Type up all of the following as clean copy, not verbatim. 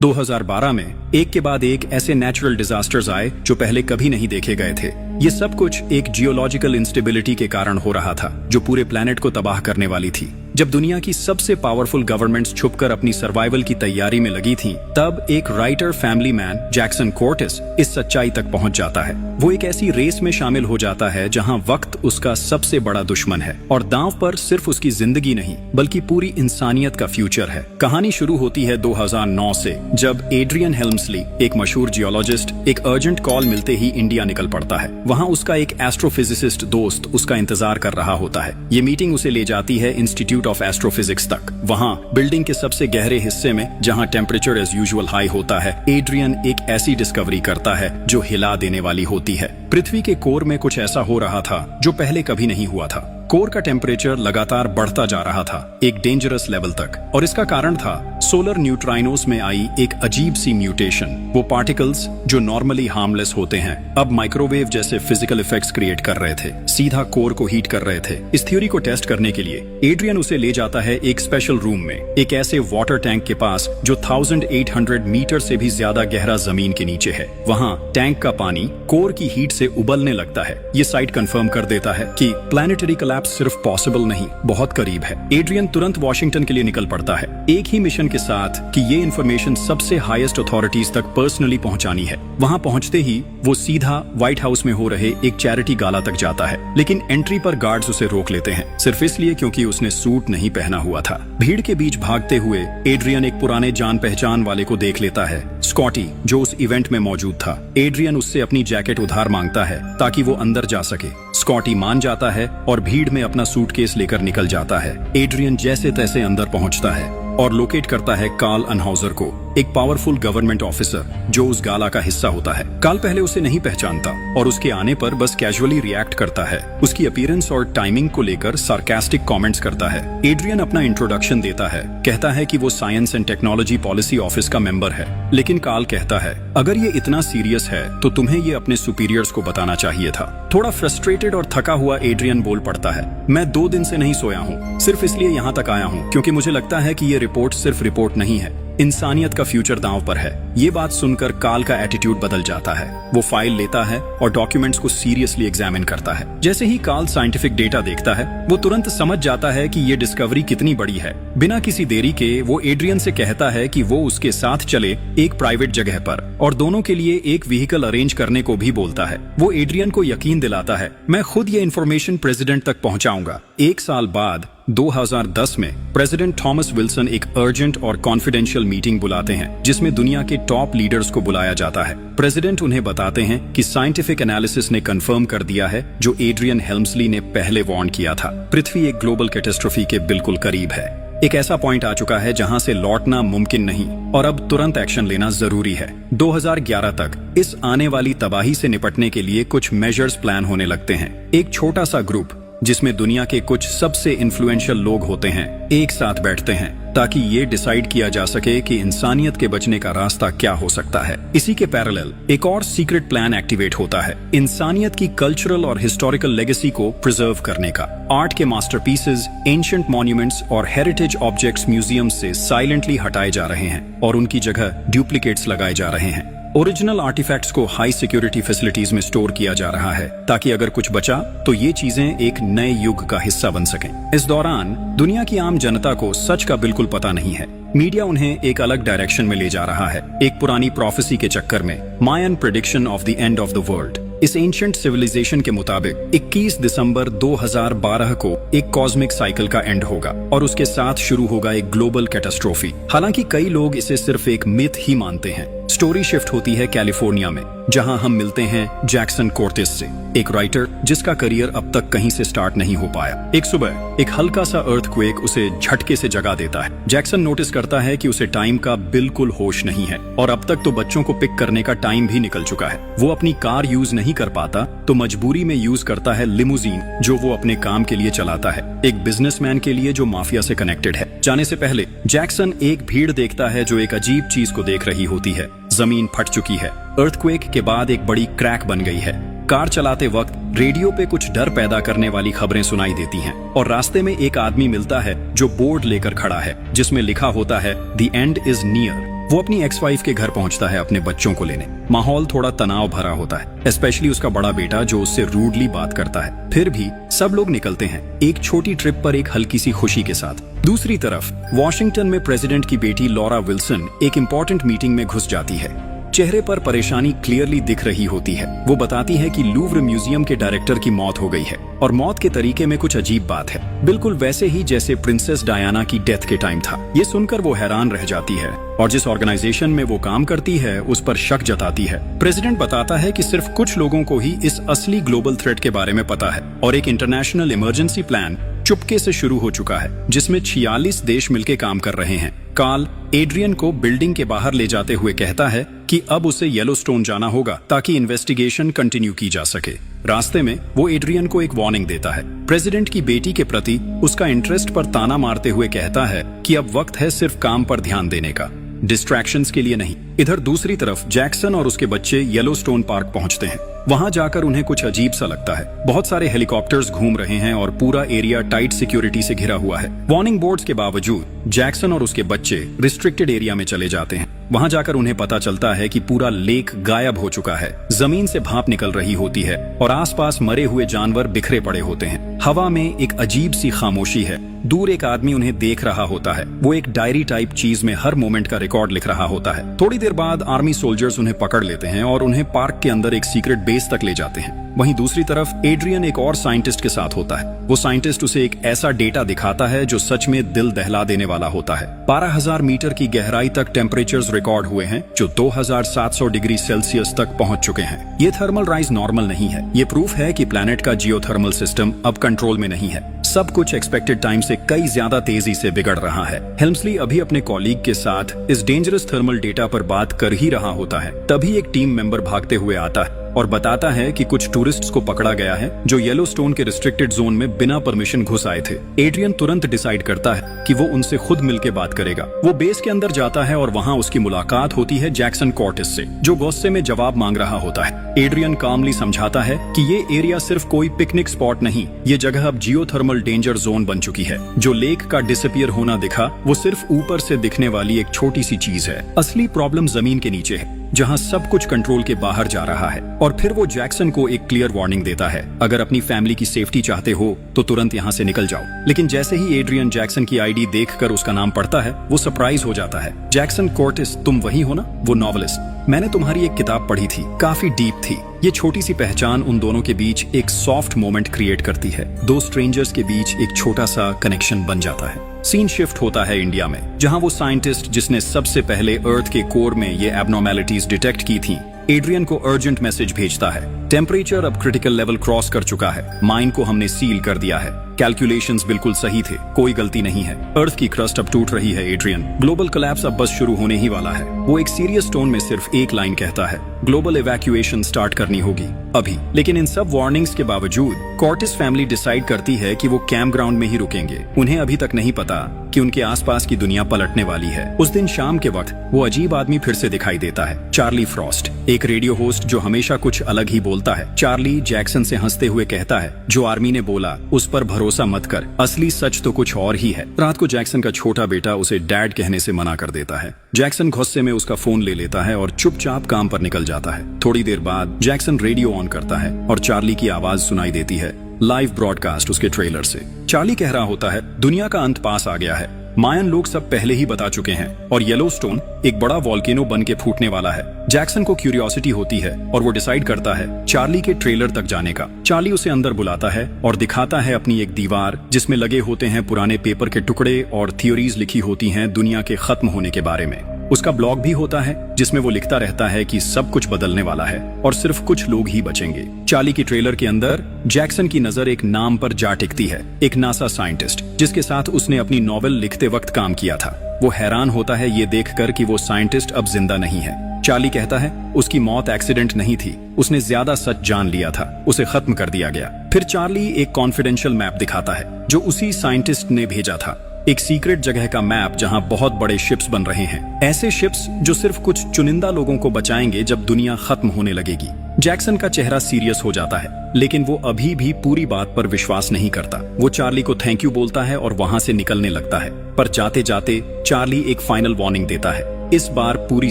2012 में एक के बाद एक ऐसे नेचुरल डिजास्टर्स आए जो पहले कभी नहीं देखे गए थे। ये सब कुछ एक जियोलॉजिकल इंस्टेबिलिटी के कारण हो रहा था जो पूरे प्लेनेट को तबाह करने वाली थी। जब दुनिया की सबसे पावरफुल गवर्नमेंट्स छुपकर अपनी सर्वाइवल की तैयारी में लगी थीं, तब एक writer family man Jackson Cortés इस सच्चाई तक पहुंच जाता है। वो एक ऐसी रेस में शामिल हो जाता है जहां वक्त उसका सबसे बड़ा दुश्मन है और दांव पर सिर्फ उसकी जिंदगी नहीं बल्कि पूरी इंसानियत का फ्यूचर है। कहानी शुरू होती है 2009 से, जब एड्रियन हेल्मस्ली, एक मशहूर जियोलॉजिस्ट, एक अर्जेंट कॉल मिलते ही इंडिया निकल पड़ता है। वहाँ उसका एक एस्ट्रोफिजिसिस्ट दोस्त उसका इंतजार कर रहा होता है। ये मीटिंग उसे ले जाती है इंस्टीट्यूट ऑफ एस्ट्रोफिजिक्स तक। वहाँ बिल्डिंग के सबसे गहरे हिस्से में, जहाँ टेम्परेचर एज यूजुअल हाई होता है, एड्रियन एक ऐसी डिस्कवरी करता है जो हिला देने वाली होती है। पृथ्वी के कोर में कुछ ऐसा हो रहा था जो पहले कभी नहीं हुआ था। कोर का टेम्परेचर लगातार बढ़ता जा रहा था, एक डेंजरस लेवल तक, और इसका कारण था सोलर न्यूट्राइनोस में आई एक अजीब सी म्यूटेशन। वो पार्टिकल्स जो नॉर्मली हार्मलेस होते हैं अब माइक्रोवेव जैसे फिजिकल इफेक्ट्स क्रिएट कर रहे थे, सीधा कोर को हीट कर रहे थे। इस थ्योरी को टेस्ट करने के लिए एड्रियन उसे ले जाता है एक स्पेशल रूम में, एक ऐसे वाटर टैंक के पास जो 1800 मीटर से भी ज्यादा गहरा जमीन के नीचे है। वहाँ टैंक का पानी कोर की हीट से उबलने लगता है। ये साइट कंफर्म कर देता है कि प्लैनेटरी कोलैप्स सिर्फ पॉसिबल नहीं, बहुत करीब है। एड्रियन तुरंत वॉशिंगटन के लिए निकल पड़ता है, एक ही मिशन के साथ कि ये इन्फॉर्मेशन सबसे हाईएस्ट अथॉरिटीज तक पर्सनली पहुंचानी है। वहां पहुंचते ही वो सीधा व्हाइट हाउस में हो रहे एक चैरिटी गाला तक जाता है, लेकिन एंट्री पर गार्ड्स उसे रोक लेते हैं, सिर्फ इसलिए क्योंकि उसने सूट नहीं पहना हुआ था। भीड़ के बीच भागते हुए एड्रियन एक पुराने जान पहचान वाले को देख लेता है, स्कॉटी, जो उस इवेंट में मौजूद था। एड्रियन उससे अपनी जैकेट उधार मांगता है ताकि वो अंदर जा सके। स्कॉटी मान जाता है और भीड़ में अपना सूटकेस लेकर निकल जाता है। एड्रियन जैसे तैसे अंदर पहुंचता है और लोकेट करता है कार्ल अनहाउजर को, एक पावरफुल गवर्नमेंट ऑफिसर जो उस गाला का हिस्सा होता है। कार्ल पहले उसे नहीं पहचानता और उसके आने पर बस कैजुअली रिएक्ट करता है। उसकी अपीयरेंस और टाइमिंग को लेकर सार्कास्टिक कमेंट्स करता है। एड्रियन अपना इंट्रोडक्शन देता है, कहता है कि वो science and technology policy office का मेंबर है, लेकिन कार्ल कहता है अगर ये इतना सीरियस है तो तुम्हें ये अपने सुपीरियर्स को बताना चाहिए था। थोड़ा फ्रस्ट्रेटेड और थका हुआ एड्रियन बोल पड़ता है, मैं 2 दिन से नहीं सोया हूँ, सिर्फ इसलिए यहाँ तक आया हूँ क्योंकि मुझे लगता है कि ये रिपोर्ट सिर्फ रिपोर्ट नहीं है, इंसानियत का फ्यूचर दांव पर है। ये बात सुनकर कार्ल का एटीट्यूड बदल जाता है। वो फाइल लेता है और डॉक्यूमेंट्स को सीरियसली एग्जामिन करता है। जैसे ही कार्ल साइंटिफिक डेटा देखता है, वो तुरंत समझ जाता है कि ये डिस्कवरी कितनी बड़ी है। बिना किसी देरी के वो एड्रियन से कहता है कि वो उसके साथ चले एक प्राइवेट जगह पर, और दोनों के लिए एक व्हीकल अरेंज करने को भी बोलता है। वो एड्रियन को यकीन दिलाता है, मैं खुद ये इन्फॉर्मेशन प्रेसिडेंट तक पहुंचाऊंगा। 1 साल बाद 2010 में प्रेसिडेंट थॉमस विल्सन एक अर्जेंट और कॉन्फिडेंशियल मीटिंग बुलाते हैं जिसमें दुनिया के टॉप लीडर्स को बुलाया जाता है। प्रेसिडेंट उन्हें बताते हैं कि साइंटिफिक एनालिसिस ने कंफर्म कर दिया है जो एड्रियन हेल्मस्ली ने पहले वार्न किया था, पृथ्वी एक ग्लोबल कैटास्ट्रोफी के बिल्कुल करीब है। एक ऐसा पॉइंट आ चुका है जहां से लौटना मुमकिन नहीं और अब तुरंत एक्शन लेना जरूरी है। 2011 तक इस आने वाली तबाही से निपटने के लिए कुछ मेजर्स प्लान होने लगते हैं। एक छोटा सा ग्रुप जिसमें दुनिया के कुछ सबसे इन्फ्लुएंशियल लोग होते हैं एक साथ बैठते हैं ताकि ये डिसाइड किया जा सके कि इंसानियत के बचने का रास्ता क्या हो सकता है। इसी के पैरेलल एक और सीक्रेट प्लान एक्टिवेट होता है, इंसानियत की कल्चरल और हिस्टोरिकल लेगेसी को प्रिजर्व करने का। आर्ट के मास्टरपीसेस, एंशिएंट मॉन्यूमेंट्स और हेरिटेज ऑब्जेक्ट्स म्यूजियम से साइलेंटली हटाए जा रहे हैं और उनकी जगह डुप्लीकेट्स लगाए जा रहे हैं। ओरिजिनल आर्टिफैक्ट्स को हाई सिक्योरिटी फैसिलिटीज में स्टोर किया जा रहा है ताकि अगर कुछ बचा तो ये चीजें एक नए युग का हिस्सा बन सकें। इस दौरान दुनिया की आम जनता को सच का बिल्कुल पता नहीं है। मीडिया उन्हें एक अलग डायरेक्शन में ले जा रहा है, एक पुरानी प्रोफेसी के चक्कर में, Mayan prediction of the end of the world. इस एंशिएंट सिविलाइजेशन के मुताबिक 21 दिसंबर 2012 को एक कॉस्मिक साइकिल का एंड होगा और उसके साथ शुरू होगा एक ग्लोबल कैटास्ट्रोफी। हालांकि कई लोग इसे सिर्फ एक मिथ ही मानते हैं। स्टोरी शिफ्ट होती है कैलिफोर्निया में, जहां हम मिलते हैं जैक्सन कोर्टिस से, एक राइटर जिसका करियर अब तक कहीं से स्टार्ट नहीं हो पाया। एक सुबह एक हल्का सा अर्थक्वेक उसे झटके से जगा देता है। जैक्सन नोटिस करता है कि उसे टाइम का बिल्कुल होश नहीं है और अब तक तो बच्चों को पिक करने का टाइम भी निकल चुका है। वो अपनी कार यूज नहीं कर पाता तो मजबूरी में यूज करता है लिमोजीन जो वो अपने काम के लिए चलाता है, एक बिजनेसमैन के लिए जो माफिया से कनेक्टेड है। जाने से पहले जैक्सन एक भीड़ देखता है जो एक अजीब चीज को देख रही होती है। जमीन फट चुकी है, अर्थक्वेक के बाद एक बड़ी क्रैक बन गई है। कार चलाते वक्त रेडियो पे कुछ डर पैदा करने वाली खबरें सुनाई देती हैं और रास्ते में एक आदमी मिलता है जो बोर्ड लेकर खड़ा है जिसमें लिखा होता है द एंड इज नियर। वो अपनी एक्स वाइफ के घर पहुंचता है अपने बच्चों को लेने। माहौल थोड़ा तनाव भरा होता है, स्पेशली उसका बड़ा बेटा जो उससे रूडली बात करता है। फिर भी सब लोग निकलते हैं एक छोटी ट्रिप पर एक हल्की सी खुशी के साथ। दूसरी तरफ वॉशिंगटन में प्रेसिडेंट की बेटी लॉरा विल्सन एक इंपॉर्टेंट मीटिंग में घुस जाती है। चेहरे पर परेशानी क्लियरली दिख रही होती है। वो बताती है कि लूव्र म्यूजियम के डायरेक्टर की मौत हो गई है और मौत के तरीके में कुछ अजीब बात है, बिल्कुल वैसे ही जैसे प्रिंसेस डायना की डेथ के टाइम था। ये सुनकर वो हैरान रह जाती है और जिस ऑर्गेनाइजेशन में वो काम करती है उस पर शक जताती है। प्रेसिडेंट बताता है कि सिर्फ कुछ लोगों को ही इस असली ग्लोबल थ्रेट के बारे में पता है और एक इंटरनेशनल इमरजेंसी प्लान चुपके से शुरू हो चुका है जिसमें 46 देश मिलकर काम कर रहे हैं। कार्ल एड्रियन को बिल्डिंग के बाहर ले जाते हुए कहता है कि अब उसे येलोस्टोन जाना होगा ताकि इन्वेस्टिगेशन कंटिन्यू की जा सके। रास्ते में वो एड्रियन को एक वार्निंग देता है। प्रेसिडेंट की बेटी के प्रति उसका इंटरेस्ट पर ताना मारते हुए कहता है कि अब वक्त है सिर्फ काम पर ध्यान देने का, डिस्ट्रैक्शंस के लिए नहीं। इधर दूसरी तरफ जैक्सन और उसके बच्चे येलोस्टोन पार्क पहुंचते हैं। वहां जाकर उन्हें कुछ अजीब सा लगता है। बहुत सारे हेलीकॉप्टर्स घूम रहे हैं और पूरा एरिया टाइट सिक्योरिटी से घिरा हुआ है। वार्निंग बोर्ड्स के बावजूद जैक्सन और उसके बच्चे रिस्ट्रिक्टेड एरिया में चले जाते हैं। वहां जाकर उन्हें पता चलता है कि पूरा लेक गायब हो चुका है, जमीन से भाप निकल रही होती है और आसपास मरे हुए जानवर बिखरे पड़े होते हैं। हवा में एक अजीब सी खामोशी है। दूर एक आदमी उन्हें देख रहा होता है। वो एक डायरी टाइप चीज में हर मोमेंट का रिकॉर्ड लिख रहा होता है। थोड़ी देर बाद आर्मी सोल्जर्स उन्हें पकड़ लेते हैं और उन्हें पार्क के अंदर एक सीक्रेट बेस तक ले जाते हैं। वहीं दूसरी तरफ एड्रियन एक और साइंटिस्ट के साथ होता है। वो साइंटिस्ट उसे एक ऐसा डेटा दिखाता है जो सच में दिल दहला देने वाला होता है। 12,000 मीटर की गहराई तक टेम्परेचर्स रिकॉर्ड हुए हैं जो 2700 डिग्री सेल्सियस तक पहुंच चुके हैं। ये थर्मल राइज नॉर्मल नहीं है। ये प्रूफ है कि प्लैनेट का जियोथर्मल सिस्टम अब कंट्रोल में नहीं है। सब कुछ एक्सपेक्टेड टाइम से कई ज्यादा तेजी से बिगड़ रहा है। हेल्मस्ली अभी अपने कॉलीग के साथ इस डेंजरस थर्मल डेटा पर बात कर ही रहा होता है। तभी एक टीम मेंबर भागते हुए आता है और बताता है कि कुछ टूरिस्ट्स को पकड़ा गया है जो येलोस्टोन के रिस्ट्रिक्टेड जोन में बिना परमिशन घुस आए थे। एड्रियन तुरंत डिसाइड करता है कि वो उनसे खुद मिलके बात करेगा। वो बेस के अंदर जाता है और वहाँ उसकी मुलाकात होती है जैक्सन कॉर्टिस से, जो गुस्से में जवाब मांग रहा होता है। एड्रियन कामली समझाता है कि ये एरिया सिर्फ कोई पिकनिक स्पॉट नहीं, ये जगह अब जियोथर्मल डेंजर जोन बन चुकी है। जो लेक का डिसअपियर होना दिखा वो सिर्फ ऊपर से दिखने वाली एक छोटी सी चीज है। असली प्रॉब्लम जमीन के नीचे है जहां सब कुछ कंट्रोल के बाहर जा रहा है। और फिर वो जैक्सन को एक क्लियर वार्निंग देता है, अगर अपनी फैमिली की सेफ्टी चाहते हो तो तुरंत यहाँ से निकल जाओ। लेकिन जैसे ही एड्रियन जैक्सन की आईडी देखकर उसका नाम पढ़ता है वो सरप्राइज हो जाता है। जैक्सन कॉर्टिस, तुम वही हो ना, वो नॉवेलिस्ट? मैंने तुम्हारी एक किताब पढ़ी थी, काफी डीप थी। ये छोटी सी पहचान उन दोनों के बीच एक सॉफ्ट मोमेंट क्रिएट करती है। दो स्ट्रेंजर्स के बीच एक छोटा सा कनेक्शन बन जाता है। सीन शिफ्ट होता है इंडिया में, जहां वो साइंटिस्ट जिसने सबसे पहले अर्थ के कोर में ये एब्नॉर्मैलिटीज डिटेक्ट की थी, एड्रियन को अर्जेंट मैसेज भेजता है। टेम्परेचर अब क्रिटिकल लेवल क्रॉस कर चुका है, माइन को हमने सील कर दिया है, कैलकुलेशंस बिल्कुल सही थे, कोई गलती नहीं है, अर्थ की क्रस्ट अब टूट रही है एड्रियन, ग्लोबल कोलैप्स अब बस शुरू होने ही वाला है। वो एक सीरियस टोन में सिर्फ एक लाइन कहता है, ग्लोबल इवैक्यूएशन स्टार्ट करनी होगी अभी। लेकिन इन सब वार्निंग्स के बावजूद कॉर्टिस फैमिली डिसाइड करती है कि वो कैंप ग्राउंड में ही रुकेंगे। उन्हें अभी तक नहीं पता कि उनके आसपास की दुनिया पलटने वाली है। उस दिन शाम के वक्त वो अजीब आदमी फिर से दिखाई देता है, चार्ली फ्रॉस्ट, एक रेडियो होस्ट जो हमेशा कुछ अलग ही बोलता है। चार्ली जैक्सन से हंसते हुए कहता है, जो आर्मी ने बोला उस पर भरोसा मत कर, असली सच तो कुछ और ही है। रात को जैक्सन का छोटा बेटा उसे डैड कहने से मना कर देता है। जैक्सन गुस्से में उसका फोन ले लेता है और चुपचाप काम पर निकल जाता है। थोड़ी देर बाद जैक्सन रेडियो ऑन करता है और चार्ली की आवाज सुनाई देती है, लाइव ब्रॉडकास्ट उसके ट्रेलर से। चार्ली कह रहा होता है, दुनिया का अंत पास आ गया है, मायन लोग सब पहले ही बता चुके हैं और येलोस्टोन एक बड़ा वॉल्केनो बन के फूटने वाला है। जैक्सन को क्यूरियोसिटी होती है और वो डिसाइड करता है चार्ली के ट्रेलर तक जाने का। चार्ली उसे अंदर बुलाता है और दिखाता है अपनी एक दीवार जिसमें लगे होते हैं पुराने पेपर के टुकड़े और थियोरीज लिखी होती हैं दुनिया के खत्म होने के बारे में। उसका ब्लॉग भी होता है जिसमें वो लिखता रहता है कि सब कुछ बदलने वाला है और सिर्फ कुछ लोग ही बचेंगे। चार्ली की ट्रेलर के अंदर जैक्सन की नजर एक नाम पर जा टिकती है, एक नासा साइंटिस्ट जिसके साथ उसने अपनी नॉवेल लिखते वक्त काम किया था। वो हैरान होता है ये देखकर कि वो साइंटिस्ट अब जिंदा नहीं है। चार्ली कहता है उसकी मौत एक्सीडेंट नहीं थी, उसने ज्यादा सच जान लिया था, उसे खत्म कर दिया गया। फिर चार्ली एक कॉन्फिडेंशियल मैप दिखाता है जो उसी साइंटिस्ट ने भेजा था, एक सीक्रेट जगह का मैप जहां बहुत बड़े शिप्स बन रहे हैं, ऐसे शिप्स जो सिर्फ कुछ चुनिंदा लोगों को बचाएंगे जब दुनिया खत्म होने लगेगी। जैक्सन का चेहरा सीरियस हो जाता है, लेकिन वो अभी भी पूरी बात पर विश्वास नहीं करता। वो चार्ली को थैंक यू बोलता है और वहां से निकलने लगता है, पर जाते जाते चार्ली एक फाइनल वार्निंग देता है, इस बार पूरी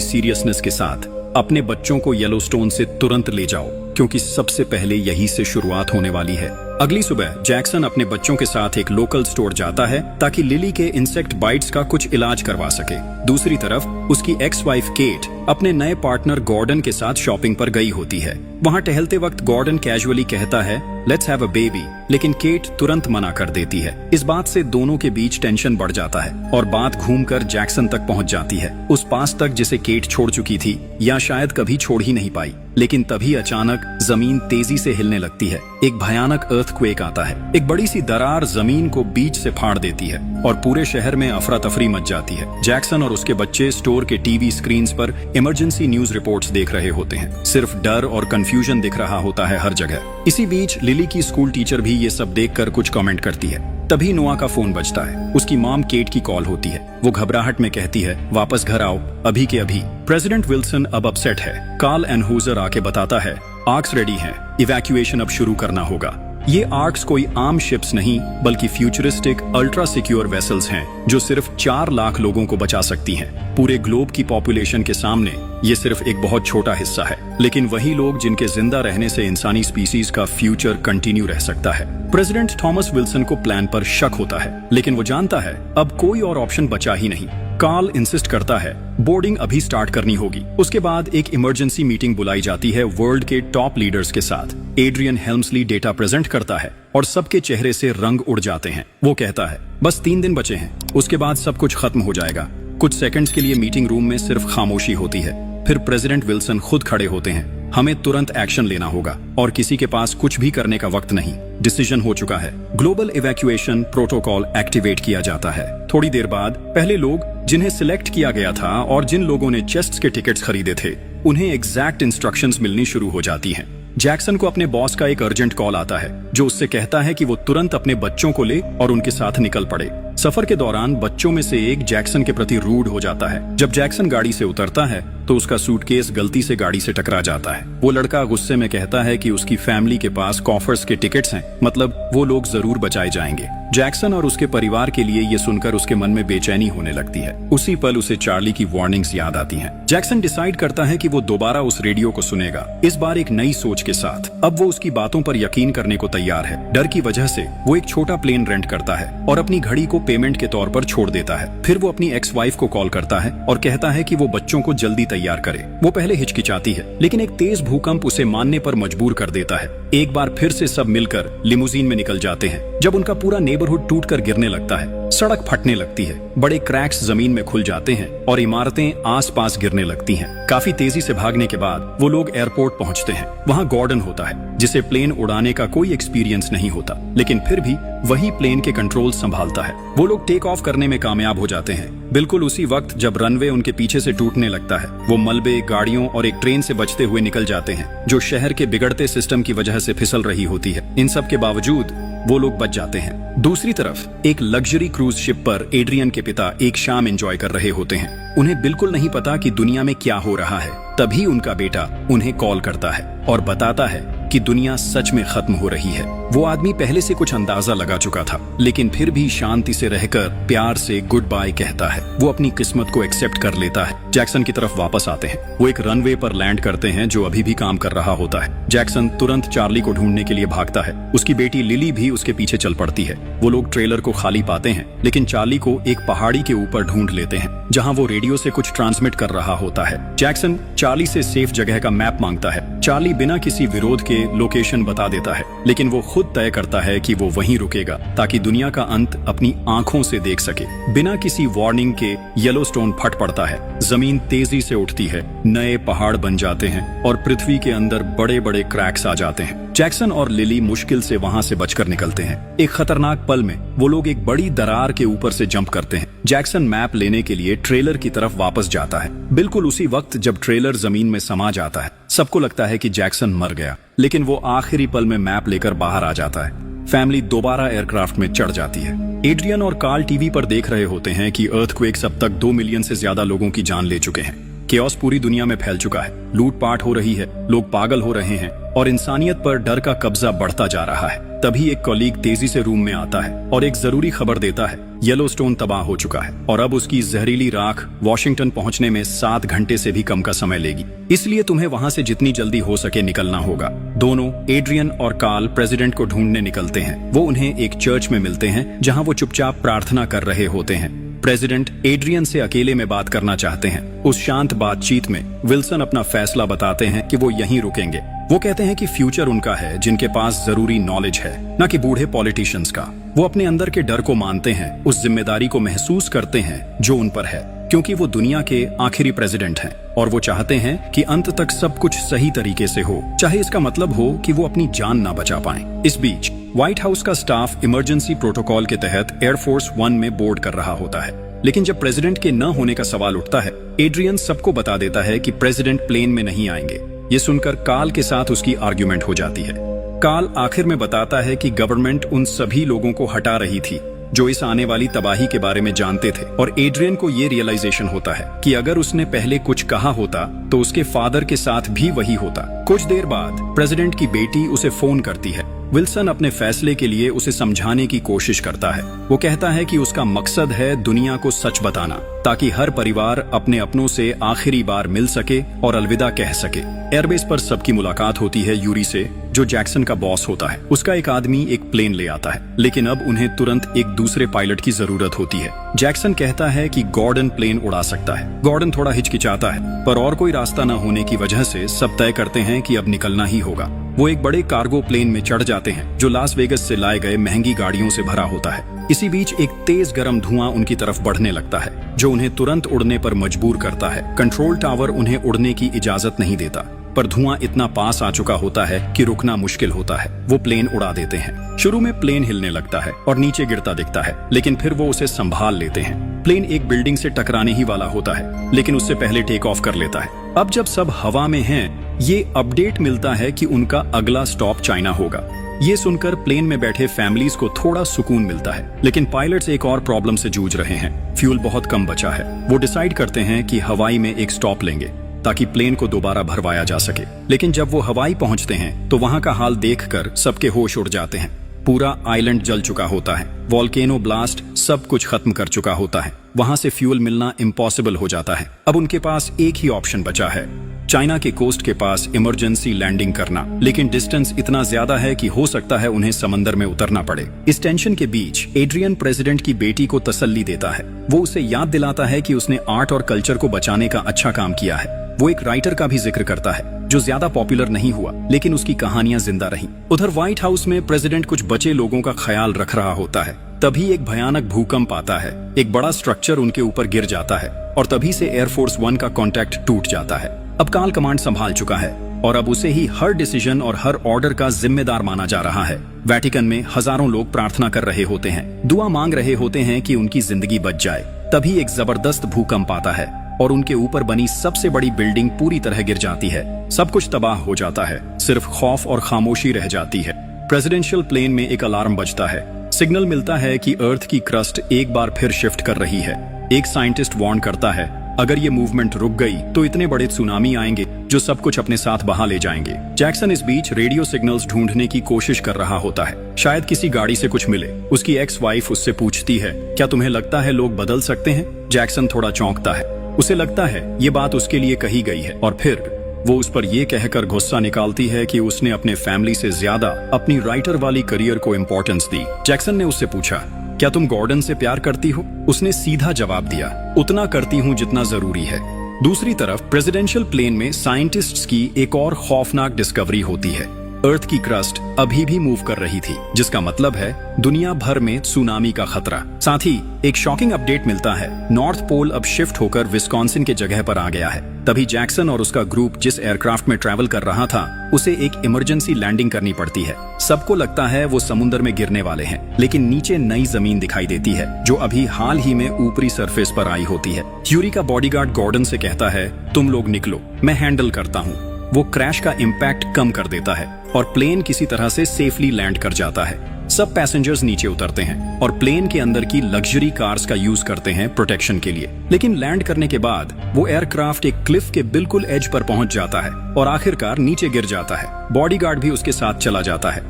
सीरियसनेस के साथ अपने बच्चों को येलोस्टोन से तुरंत ले जाओ, क्योंकि सबसे पहले यही से शुरुआत होने वाली है। अगली सुबह जैक्सन अपने बच्चों के साथ एक लोकल स्टोर जाता है ताकि लिली के इंसेक्ट बाइट्स का कुछ इलाज करवा सके। दूसरी तरफ उसकी एक्स वाइफ केट अपने नए पार्टनर गॉर्डन के साथ शॉपिंग पर गई होती है। वहां टहलते वक्त गॉर्डन कैजुअली कहता है लेट्स हैव अ बेबी, लेकिन केट तुरंत मना कर देती है। इस बात से दोनों के बीच टेंशन बढ़ जाता है और बात घूमकर जैक्सन तक पहुंच जाती है, उस पास तक जिसे केट छोड़ चुकी थी या शायद कभी छोड़ ही नहीं पाई। लेकिन तभी अचानक जमीन तेजी से हिलने लगती है। एक भयानक अर्थक्वेक आता है। एक बड़ी सी दरार जमीन को बीच से फाड़ देती है और पूरे शहर में अफरा तफरी मच जाती है। जैक्सन और उसके बच्चे स्टोर के टीवी स्क्रीन्स पर इमरजेंसी न्यूज रिपोर्ट्स देख रहे होते हैं। सिर्फ डर और कंफ्यूजन दिख रहा होता है हर जगह। इसी बीच लिली की स्कूल टीचर भी ये सब देखकर कुछ कमेंट करती है। तभी नोआ का फोन बजता है। उसकी मॉम केट की कॉल होती है। वो घबराहट में कहती है वापस घर आओ, अभी के अभी। प्रेसिडेंट विल्सन अब अपसेट है। कार्ल एनहूजर आके बताता है आर्क्स रेडी हैं, इवैक्यूएशन अब शुरू करना होगा। ये आर्क्स कोई आम शिप्स नहीं बल्कि फ्यूचरिस्टिक अल्ट्रा सिक्योर वेसल्स हैं जो सिर्फ 4 लाख लोगों को बचा सकती हैं। पूरे ग्लोब की पॉपुलेशन के सामने ये सिर्फ एक बहुत छोटा हिस्सा है, लेकिन वही लोग जिनके जिंदा रहने से इंसानी स्पीसीज का फ्यूचर कंटिन्यू रह सकता है। प्रेसिडेंट थॉमस विल्सन को प्लान पर शक होता है, लेकिन वो जानता है अब कोई और ऑप्शन बचा ही नहीं। कार्ल इंसिस्ट करता है बोर्डिंग अभी स्टार्ट करनी होगी। उसके बाद एक इमरजेंसी मीटिंग बुलाई जाती है वर्ल्ड के टॉप लीडर्स के साथ। एड्रियन हेल्म्सली डेटा प्रेजेंट करता है और सबके चेहरे से रंग उड़ जाते हैं। वो कहता है बस 3 दिन बचे हैं, उसके बाद सब कुछ खत्म हो जाएगा। कुछ सेकंड्स के लिए मीटिंग रूम में सिर्फ खामोशी होती है। फिर प्रेसिडेंट विल्सन खुद खड़े होते हैं। हमें तुरंत एक्शन लेना होगा और किसी के पास कुछ भी करने का वक्त नहीं। डिसीजन हो चुका है। ग्लोबल इवैक्यूएशन प्रोटोकॉल एक्टिवेट किया जाता है। थोड़ी देर बाद पहले लोग जिन्हें सिलेक्ट किया गया था और जिन लोगों ने चेस्ट्स के टिकट्स खरीदे थे उन्हें एग्जैक्ट इंस्ट्रक्शंस मिलनी शुरू हो जाती हैं। जैक्सन को अपने बॉस का एक अर्जेंट कॉल आता है जो उससे कहता है कि वो तुरंत अपने बच्चों को ले और उनके साथ निकल पड़े। सफर के दौरान बच्चों में से एक जैक्सन के प्रति रूड हो जाता है। जब जैक्सन गाड़ी से उतरता है तो उसका सूटकेस गलती से गाड़ी से टकरा जाता है। वो लड़का गुस्से में कहता है कि उसकी फैमिली के पास कॉफर्स के टिकट्स हैं, मतलब वो लोग जरूर बचाए जाएंगे। जैक्सन और उसके परिवार के लिए ये सुनकर उसके मन में बेचैनी होने लगती है। उसी पल उसे चार्ली की वार्निंग्स याद आती हैं। जैक्सन डिसाइड करता है कि वो दोबारा उस रेडियो को सुनेगा, इस बार एक नई सोच के साथ। अब वो उसकी बातों पर यकीन करने को तैयार है। डर की वजह से वो एक छोटा प्लेन रेंट करता है और अपनी घड़ी को पेमेंट के तौर पर छोड़ देता है। फिर वो अपनी एक्स वाइफ को कॉल करता है और कहता है कि वो बच्चों को जल्दी तैयार करे। वो पहले हिचकिचाती है, लेकिन एक तेज भूकंप उसे मानने पर मजबूर कर देता है। एक बार फिर से सब मिलकर लिमुजीन में निकल जाते हैं। जब उनका पूरा नेबरहुड टूटकर गिरने लगता है, सड़क फटने लगती है, बड़े क्रैक्स जमीन में खुल जाते हैं और इमारतें आसपास गिरने लगती हैं। काफी तेजी से भागने के बाद वो लोग एयरपोर्ट पहुंचते हैं। वहां गॉर्डन होता है जिसे प्लेन उड़ाने का कोई एक्सपीरियंस नहीं होता, लेकिन फिर भी वही प्लेन के कंट्रोल संभालता है। वो लोग टेक ऑफ करने में कामयाब हो जाते हैं। बिल्कुल उसी वक्त जब रनवे उनके पीछे से टूटने लगता है, वो मलबे, गाड़ियों और एक ट्रेन से बचते हुए निकल जाते हैं जो शहर के बिगड़ते सिस्टम की वजह से फिसल रही होती है। इन सब के बावजूद वो लोग बच जाते हैं। दूसरी तरफ एक लग्जरी क्रूज शिप पर एड्रियन के पिता एक शाम एंजॉय कर रहे होते हैं। उन्हें बिल्कुल नहीं पता कि दुनिया में क्या हो रहा है। तभी उनका बेटा उन्हें कॉल करता है और बताता है कि दुनिया सच में खत्म हो रही है। वो आदमी पहले से कुछ अंदाजा लगा चुका था, लेकिन फिर भी शांति से रहकर प्यार से गुड बाय कहता है। वो अपनी किस्मत को एक्सेप्ट कर लेता है। जैक्सन की तरफ वापस आते हैं। वो एक रनवे पर लैंड करते हैं जो अभी भी काम कर रहा होता है। जैक्सन तुरंत चार्ली को ढूंढने के लिए भागता है। उसकी बेटी लिली भी उसके पीछे चल पड़ती है। वो लोग ट्रेलर को खाली पाते हैं, लेकिन चार्ली को एक पहाड़ी के ऊपर ढूंढ लेते हैं जहां वो रेडियो से कुछ ट्रांसमिट कर रहा होता है। जैक्सन चार्ली से सेफ जगह का मैप मांगता है। चार्ली बिना किसी विरोध के लोकेशन बता देता है, लेकिन वो खुद तय करता है कि वो वहीं रुकेगा ताकि दुनिया का अंत अपनी आंखों से देख सके। बिना किसी वार्निंग के येलोस्टोन फट पड़ता है। जमीन तेजी से उठती है, नए पहाड़ बन जाते हैं और पृथ्वी के अंदर बड़े बड़े क्रैक्स आ जाते हैं। जैक्सन और लिली मुश्किल से वहां से बचकर निकलते हैं। एक खतरनाक पल में वो लोग एक बड़ी दरार के ऊपर से जंप करते हैं। जैक्सन मैप लेने के लिए ट्रेलर की तरफ वापस जाता है। बिल्कुल उसी वक्त जब ट्रेलर जमीन में समा जाता है, सबको लगता है कि जैक्सन मर गया, लेकिन वो आखिरी पल में मैप लेकर बाहर आ जाता है। फैमिली दोबारा एयरक्राफ्ट में चढ़ जाती है। एड्रियन और कार्ल टीवी पर देख रहे होते हैं कि अर्थक्वेक्स अब तक 2 मिलियन से ज्यादा लोगों की जान ले चुके हैं। केओस पूरी दुनिया में फैल चुका है, लूटपाट हो रही है, लोग पागल हो रहे हैं और इंसानियत पर डर का कब्जा बढ़ता जा रहा है। तभी एक कॉलीग तेजी से रूम में आता है और एक जरूरी खबर देता है, येलोस्टोन तबाह हो चुका है और अब उसकी जहरीली राख वॉशिंगटन पहुंचने में 7 घंटे से भी कम का समय लेगी, इसलिए तुम्हें वहां से जितनी जल्दी हो सके निकलना होगा। दोनों एड्रियन और कार्ल प्रेसिडेंट को ढूंढने निकलते हैं। वो उन्हें एक चर्च में मिलते हैं जहां वो चुपचाप प्रार्थना कर रहे होते हैं। प्रेसिडेंट एड्रियन से अकेले में बात करना चाहते हैं। उस शांत बातचीत में विल्सन अपना फैसला बताते हैं कि वो यहीं रुकेंगे। वो कहते हैं कि फ्यूचर उनका है जिनके पास जरूरी नॉलेज है, न कि बूढ़े पॉलिटिशियंस का। वो अपने अंदर के डर को मानते हैं, उस जिम्मेदारी को महसूस करते हैं जो उन पर है, क्योंकि वो दुनिया के आखिरी प्रेसिडेंट हैं और वो चाहते हैं कि अंत तक सब कुछ सही तरीके से हो, चाहे इसका मतलब हो कि वो अपनी जान ना बचा पाएं। इस बीच व्हाइट हाउस का स्टाफ इमरजेंसी प्रोटोकॉल के तहत एयरफोर्स 1 में बोर्ड कर रहा होता है, लेकिन जब प्रेसिडेंट के न होने का सवाल उठता है, एड्रियन सबको बता देता है कि प्रेसिडेंट प्लेन में नहीं आएंगे। ये सुनकर कार्ल के साथ उसकी आर्ग्यूमेंट हो जाती है। कार्ल आखिर में बताता है कि गवर्नमेंट उन सभी लोगों को हटा रही थी जो इस आने वाली तबाही के बारे में जानते थे, और एड्रियन को ये रियलाइजेशन होता है कि अगर उसने पहले कुछ कहा होता तो उसके फादर के साथ भी वही होता। कुछ देर बाद प्रेसिडेंट की बेटी उसे फोन करती है। विल्सन अपने फैसले के लिए उसे समझाने की कोशिश करता है। वो कहता है कि उसका मकसद है दुनिया को सच बताना, ताकि हर परिवार अपने अपनों से आखिरी बार मिल सके और अलविदा कह सके। एयरबेस पर सबकी मुलाकात होती है यूरी से, जो जैक्सन का बॉस होता है। उसका एक आदमी एक प्लेन ले आता है, लेकिन अब उन्हें तुरंत एक दूसरे पायलट की जरूरत होती है। जैक्सन कहता है कि गॉर्डन प्लेन उड़ा सकता है। गॉर्डन थोड़ा हिचकिचाता है, पर और कोई रास्ता न होने की वजह से सब तय करते हैं कि अब निकलना ही होगा। वो एक बड़े कार्गो प्लेन में चढ़ जाते हैं जो लास वेगस से लाए गए महंगी गाड़ियों से भरा होता है। इसी बीच एक तेज गर्म धुआं उनकी तरफ बढ़ने लगता है, जो उन्हें तुरंत उड़ने पर मजबूर करता है। कंट्रोल टावर उन्हें उड़ने की इजाजत नहीं देता, पर धुआं इतना पास आ चुका होता है कि रुकना मुश्किल होता है। वो प्लेन उड़ा देते हैं। शुरू में प्लेन हिलने लगता है और नीचे गिरता दिखता है, लेकिन फिर वो उसे संभाल लेते हैं। प्लेन एक बिल्डिंग से टकराने ही वाला होता है, लेकिन उससे पहले टेक ऑफ कर लेता है। अब जब सब हवा में हैं, ये अपडेट मिलता है कि उनका अगला स्टॉप चाइना होगा। ये सुनकर प्लेन में बैठे फैमिलीज को थोड़ा सुकून मिलता है, लेकिन पायलट्स एक और प्रॉब्लम से जूझ रहे हैं। फ्यूल बहुत कम बचा है। वो डिसाइड करते हैं कि हवाई में एक स्टॉप लेंगे ताकि प्लेन को दोबारा भरवाया जा सके। लेकिन जब वो हवाई पहुंचते हैं तो वहां का हाल देखकर सबके होश उड़ जाते हैं। पूरा आइलैंड जल चुका होता है, वॉल्केनो ब्लास्ट सब कुछ खत्म कर चुका होता है। वहां से फ्यूल मिलना इम्पॉसिबल हो जाता है। अब उनके पास एक ही ऑप्शन बचा है, चाइना के कोस्ट के पास इमरजेंसी लैंडिंग करना, लेकिन डिस्टेंस इतना ज्यादा है कि हो सकता है उन्हें समंदर में उतरना पड़े। इस टेंशन के बीच एड्रियन प्रेसिडेंट की बेटी को तसल्ली देता है। वो उसे याद दिलाता है कि उसने आर्ट और कल्चर को बचाने का अच्छा काम किया है। वो एक राइटर का भी जिक्र करता है जो ज्यादा पॉपुलर नहीं हुआ, लेकिन उसकी कहानियां जिंदा रहीं। उधर व्हाइट हाउस में प्रेसिडेंट कुछ बचे लोगों का ख्याल रख रहा होता है। तभी एक भयानक भूकंप आता है। एक बड़ा स्ट्रक्चर उनके ऊपर गिर जाता है और तभी से एयरफोर्स 1 का कॉन्टैक्ट टूट जाता है। अब कार्ल कमांड संभाल चुका है और अब उसे ही हर डिसीजन और हर ऑर्डर का जिम्मेदार माना जा रहा है। वेटिकन में हजारों लोग प्रार्थना कर रहे होते हैं, दुआ मांग रहे होते हैं कि उनकी जिंदगी बच जाए। तभी एक जबरदस्त भूकंप आता है और उनके ऊपर बनी सबसे बड़ी बिल्डिंग पूरी तरह गिर जाती है। सब कुछ तबाह हो जाता है, सिर्फ खौफ और खामोशी रह जाती है। प्रेसिडेंशियल प्लेन में एक अलार्म बजता है। सिग्नल मिलता है कि अर्थ की क्रस्ट एक बार फिर शिफ्ट कर रही है। एक साइंटिस्ट वार्न करता है, अगर ये मूवमेंट रुक गई तो इतने बड़े सुनामी आएंगे जो सब कुछ अपने साथ बहा ले जाएंगे। जैक्सन इस बीच रेडियो सिग्नल्स ढूंढने की कोशिश कर रहा होता है, शायद किसी गाड़ी से कुछ मिले। उसकी एक्स वाइफ उससे पूछती है, क्या तुम्हें लगता है लोग बदल सकते हैं? जैक्सन थोड़ा चौंकता है। उसे लगता है ये बात उसके लिए कही गई है, और फिर वो उस पर यह कहकर गुस्सा निकालती है कि उसने अपने फैमिली से ज्यादा अपनी राइटर वाली करियर को इम्पोर्टेंस दी। जैक्सन ने उससे पूछा, क्या तुम गॉर्डन से प्यार करती हो? उसने सीधा जवाब दिया, उतना करती हूँ जितना जरूरी है। दूसरी तरफ प्रेसिडेंशियल प्लेन में साइंटिस्ट्स की एक और खौफनाक डिस्कवरी होती है। अर्थ की क्रस्ट अभी भी मूव कर रही थी, जिसका मतलब है दुनिया भर में सुनामी का खतरा। साथ ही एक शॉकिंग अपडेट मिलता है, नॉर्थ पोल अब शिफ्ट होकर विस्कॉन्सिन के जगह पर आ गया है। तभी जैक्सन और उसका ग्रुप जिस एयरक्राफ्ट में ट्रैवल कर रहा था, उसे एक इमरजेंसी लैंडिंग करनी पड़ती है। सबको लगता है वो समुद्र में गिरने वाले हैं, लेकिन नीचे नई जमीन दिखाई देती है जो अभी हाल ही में ऊपरी सरफेस पर आई होती है। ह्यूरी का बॉडीगार्ड गॉर्डन से कहता है, तुम लोग निकलो, मैं हैंडल करता हूँ। वो क्रैश का इम्पैक्ट कम कर देता है और प्लेन किसी तरह से सेफली लैंड कर जाता है। सब पैसेंजर्स नीचे उतरते हैं और प्लेन के अंदर की लग्जरी कार्स का यूज करते हैं प्रोटेक्शन के लिए। लेकिन लैंड करने के बाद वो एयरक्राफ्ट एक क्लिफ के बिल्कुल एज पर पहुंच जाता है और आखिरकार नीचे गिर जाता है। बॉडीगार्ड भी उसके साथ चला जाता है।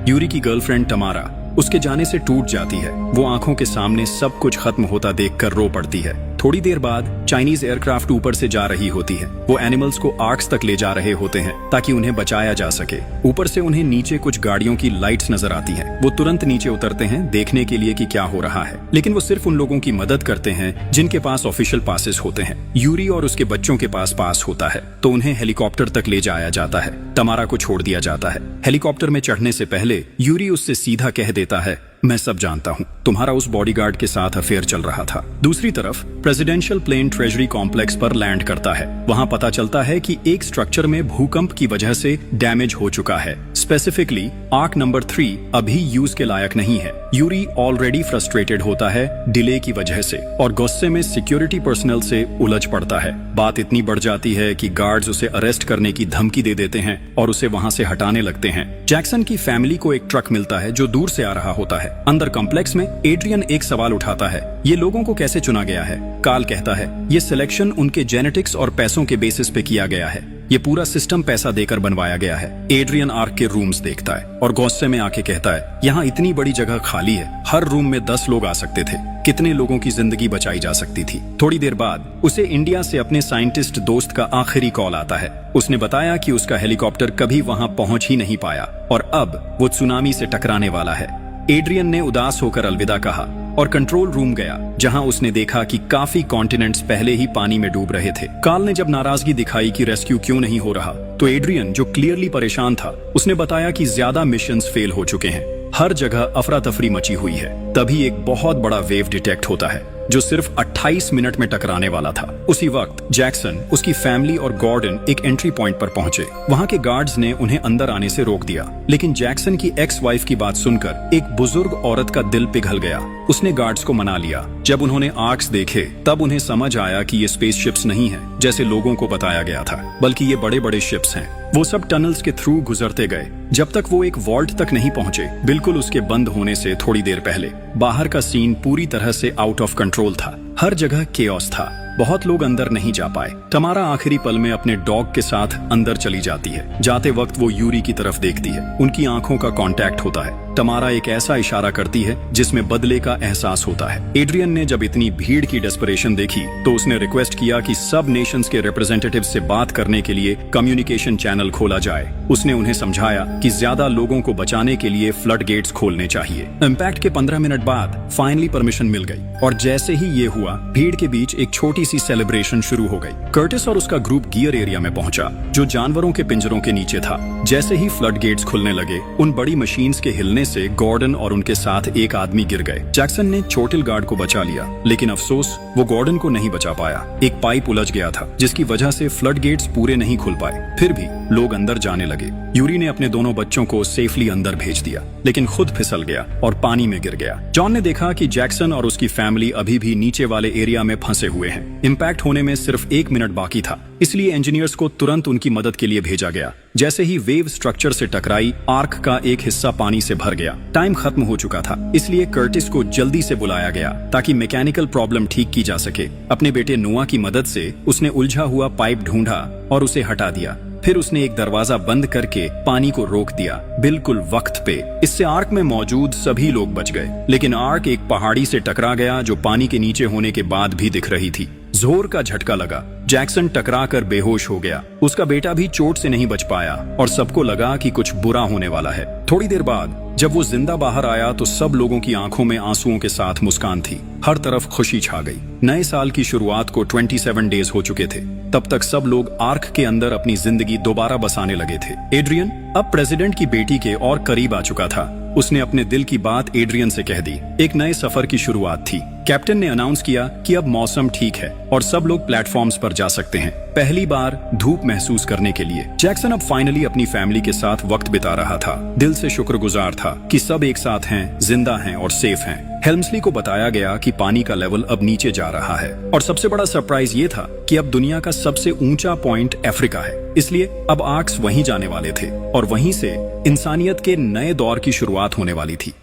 यूरी की गर्लफ्रेंड तमारा उसके जाने से टूट जाती है। वो आंखों के सामने सब कुछ खत्म होता देखकर रो पड़ती है। थोड़ी देर बाद चाइनीज एयरक्राफ्ट ऊपर से जा रही होती है। वो एनिमल्स को आर्क्स तक ले जा रहे होते हैं ताकि उन्हें बचाया जा सके। ऊपर से उन्हें नीचे कुछ गाड़ियों की लाइट्स नजर आती हैं। वो तुरंत नीचे उतरते हैं देखने के लिए कि क्या हो रहा है, लेकिन वो सिर्फ उन लोगों की मदद करते हैं जिनके पास ऑफिशियल पासेस होते हैं। यूरी और उसके बच्चों के पास होता है तो उन्हें हेलीकॉप्टर तक ले जाया जाता है। तमारा को छोड़ दिया जाता है। हेलीकॉप्टर में चढ़ने से पहले यूरी उससे सीधा कह देता है, मैं सब जानता हूँ, तुम्हारा उस बॉडीगार्ड के साथ अफेयर चल रहा था। दूसरी तरफ प्रेसिडेंशियल प्लेन ट्रेजरी कॉम्प्लेक्स पर लैंड करता है। वहाँ पता चलता है कि एक स्ट्रक्चर में भूकंप की वजह से डैमेज हो चुका है। स्पेसिफिकली आर्क नंबर 3 अभी यूज के लायक नहीं है। यूरी ऑलरेडी फ्रस्ट्रेटेड होता है डिले की वजह से और गुस्से में सिक्योरिटी पर्सनल से उलझ पड़ता है। बात इतनी बढ़ जाती है कि गार्ड्स उसे अरेस्ट करने की धमकी दे देते हैं और उसे वहाँ से हटाने लगते हैं। जैक्सन की फैमिली को एक ट्रक मिलता है जो दूर से आ रहा होता है। अंदर कॉम्प्लेक्स में एड्रियन एक सवाल उठाता है, ये लोगों को कैसे चुना गया है? कार्ल कहता है, ये सिलेक्शन उनके जेनेटिक्स और पैसों के बेसिस पे किया गया है। ये पूरा सिस्टम पैसा देकर बनवाया गया है। एड्रियन आर्क के रूम्स देखता है और गुस्से में आके कहता है, यहाँ इतनी बड़ी जगह खाली है, हर रूम में 10 लोग आ सकते थे, कितने लोगों की जिंदगी बचाई जा सकती थी। थोड़ी देर बाद उसे इंडिया से अपने साइंटिस्ट दोस्त का आखिरी कॉल आता है। उसने बताया कि उसका हेलीकॉप्टर कभी वहां पहुंच ही नहीं पाया और अब वो सुनामी से टकराने वाला है। एड्रियन ने उदास होकर अलविदा कहा और कंट्रोल रूम गया, जहां उसने देखा कि काफी कॉन्टिनेंट्स पहले ही पानी में डूब रहे थे। कार्ल ने जब नाराजगी दिखाई कि रेस्क्यू क्यों नहीं हो रहा, तो एड्रियन, जो क्लियरली परेशान था, उसने बताया कि ज्यादा मिशंस फेल हो चुके हैं, हर जगह अफरा तफरी मची हुई है। तभी एक बहुत बड़ा वेव डिटेक्ट होता है जो सिर्फ 28 मिनट में टकराने वाला था। उसी वक्त जैक्सन, उसकी फैमिली और गॉर्डन एक एंट्री पॉइंट पर पहुंचे। वहां के गार्ड्स ने उन्हें अंदर आने से रोक दिया, लेकिन जैक्सन की एक्स वाइफ की बात सुनकर एक बुजुर्ग औरत का दिल पिघल गया। उसने गार्ड्स को मना लिया। जब उन्होंने आर्क्स देखे तब उन्हें समझ आया कि ये स्पेसशिप्स नहीं है जैसे लोगों को बताया गया था, बल्कि ये बड़े बड़े शिप्स हैं। वो सब टनल्स के थ्रू गुजरते गए जब तक वो एक वॉल्ट तक नहीं पहुंचे, बिल्कुल उसके बंद होने से थोड़ी देर पहले। बाहर का सीन पूरी तरह से आउट ऑफ कंट्रोल था। हर जगह केओस था। बहुत लोग अंदर नहीं जा पाए। तमारा आखिरी पल में अपने डॉग के साथ अंदर चली जाती है। जाते वक्त वो यूरी की तरफ देखती है। उनकी आंखों का कांटेक्ट होता है। तमारा एक ऐसा इशारा करती है जिसमें बदले का एहसास होता है। एड्रियन ने जब इतनी भीड़ की डेस्परेशन देखी तो उसने रिक्वेस्ट किया कि सब नेशंस के रिप्रेजेंटेटिव से बात करने के लिए कम्युनिकेशन चैनल खोला जाए। उसने उन्हें समझाया कि ज्यादा लोगों को बचाने के लिए फ्लड गेट्स खोलने चाहिए। इम्पैक्ट के 15 मिनट बाद फाइनली परमिशन मिल गई और जैसे ही ये हुआ, भीड़ के बीच एक छोटी सी सेलिब्रेशन शुरू हो गई। कर्टिस और उसका ग्रुप गियर एरिया में पहुंचा, जो जानवरों के पिंजरों के नीचे था। जैसे ही फ्लड गेट्स खुलने लगे, उन बड़ी मशीन्स के हिलने से गॉर्डन और उनके साथ एक आदमी गिर गए। जैक्सन ने चोटिल गार्ड को बचा लिया, लेकिन अफसोस वो गॉर्डन को नहीं बचा पाया। एक पाइप उलझ गया था, जिसकी वजह से फ्लड गेट्स पूरे नहीं खुल पाए। फिर भी लोग अंदर जाने लगे। यूरी ने अपने दोनों बच्चों को सेफली अंदर भेज दिया, लेकिन खुद फिसल गया और पानी में गिर गया। जॉन ने देखा कि जैक्सन और उसकी फैमिली अभी भी नीचे वाले एरिया में फंसे हुए हैं। इम्पैक्ट होने में सिर्फ 1 मिनट बाकी था, इसलिए इंजीनियर्स को तुरंत उनकी मदद के लिए भेजा गया। जैसे ही वेव स्ट्रक्चर से टकराई, आर्क का एक हिस्सा पानी से भर गया। टाइम खत्म हो चुका था, इसलिए कर्टिस को जल्दी से बुलाया गया ताकि मैकेनिकल प्रॉब्लम ठीक की जा सके। अपने बेटे नोआ की मदद से उसने उलझा हुआ पाइप ढूंढा और उसे हटा दिया। फिर उसने एक दरवाजा बंद करके पानी को रोक दिया, बिल्कुल वक्त पे। इससे आर्क में मौजूद सभी लोग बच गए, लेकिन आर्क एक पहाड़ी से टकरा गया जो पानी के नीचे होने के बाद भी दिख रही थी। जोर का झटका लगा, जैक्सन टकरा कर बेहोश हो गया। उसका बेटा भी चोट से नहीं बच पाया और सबको लगा कि कुछ बुरा होने वाला है। थोड़ी देर बाद जब वो जिंदा बाहर आया तो सब लोगों की आंखों में आंसुओं के साथ मुस्कान थी। हर तरफ खुशी छा गई। नए साल की शुरुआत को 27 डेज हो चुके थे। तब तक सब लोग आर्क के अंदर अपनी जिंदगी दोबारा बसाने लगे थे। एड्रियन अब प्रेसिडेंट की बेटी के और करीब आ चुका था। उसने अपने दिल की बात एड्रियन से कह दी। एक नए सफर की शुरुआत थी। कैप्टन ने अनाउंस किया कि अब मौसम ठीक है और सब लोग प्लेटफॉर्म्स पर जा सकते हैं, पहली बार धूप महसूस करने के लिए। जैक्सन अब फाइनली अपनी फैमिली के साथ वक्त बिता रहा था। दिल से शुक्रगुजार था कि सब एक साथ हैं, जिंदा हैं और सेफ हैं। हेल्मस्ली को बताया गया कि पानी का लेवल अब नीचे जा रहा है और सबसे बड़ा सरप्राइज ये था कि अब दुनिया का सबसे ऊंचा पॉइंट अफ्रीका है। इसलिए अब आर्क्स वहीं जाने वाले थे और वहीं से इंसानियत के नए दौर की शुरुआत होने वाली थी।